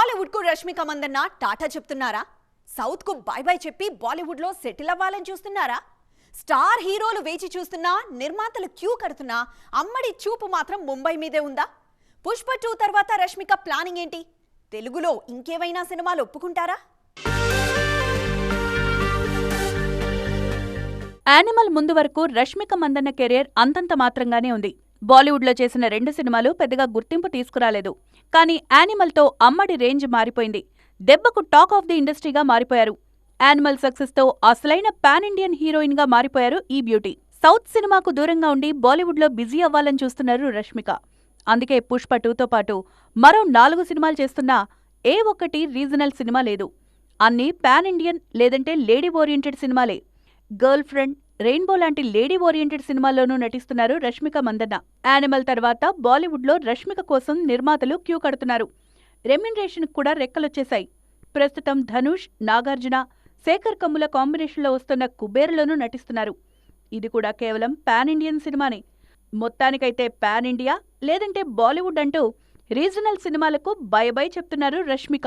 టాలీవుడ్ కు రష్మిక మందన్న టాటా చెప్తున్నారా? సౌత్ కు బై బై చెప్పి బాలీవుడ్ లో సెటిల్ అవ్వాలని చూస్తున్నారా? స్టార్ హీరోలు వేచి చూస్తున్నా, నిర్మాతలు క్యూ కడుతున్నా అమ్మడి చూపు మాత్రం ముంబై మీదే ఉందా? పుష్ప 2 తర్వాత రష్మిక ప్లానింగ్ ఏంటి? తెలుగులో ఇంకేమైనా సినిమాలు ఒప్పుకుంటారా? యానిమల్ ముందు వరకు రష్మిక మందన్న కెరీర్ అంతంత మాత్రంగానే ఉంది. బాలీవుడ్లో చేసిన 2 సినిమాలు పెద్దగా గుర్తింపు తీసుకురాలేదు. కానీ యానిమల్తో అమ్మడి రేంజ్ మారిపోయింది. దెబ్బకు టాక్ ఆఫ్ ది ఇండస్ట్రీగా మారిపోయారు. యానిమల్ సక్సెస్తో అసలైన పాన్ ఇండియన్ హీరోయిన్గా మారిపోయారు ఈ బ్యూటీ. సౌత్ సినిమాకు దూరంగా ఉండి బాలీవుడ్లో బిజీ అవ్వాలని చూస్తున్నారు రష్మిక. అందుకే పుష్ప 2తో పాటు మరో 4 సినిమాలు చేస్తున్నా ఏ ఒక్కటి రీజనల్ సినిమా లేదు. అన్నీ పాన్ ఇండియన్ లేదంటే లేడీ ఓరియంటెడ్ సినిమాలే. గర్ల్ ఫ్రెండ్, రెయిన్బో లాంటి లేడీ ఓరియంటెడ్ సినిమాల్లోనూ నటిస్తున్నారు రష్మిక మందన్న. యానిమల్ తర్వాత బాలీవుడ్లో రష్మిక కోసం నిర్మాతలు క్యూ కడుతున్నారు. రెమ్యునరేషన్ కూడా రెక్కలొచ్చేశాయి. ప్రస్తుతం ధనుష్, నాగార్జున, శేఖర్ కమ్ముల కాంబినేషన్లో వస్తున్న కుబేర్లోనూ నటిస్తున్నారు. ఇది కూడా కేవలం పాన్ ఇండియన్ సినిమానే. మొత్తానికైతే పాన్ ఇండియా లేదంటే బాలీవుడ్ అంటూ రీజనల్ సినిమాలకు బై బై చెప్తున్నారు రష్మిక.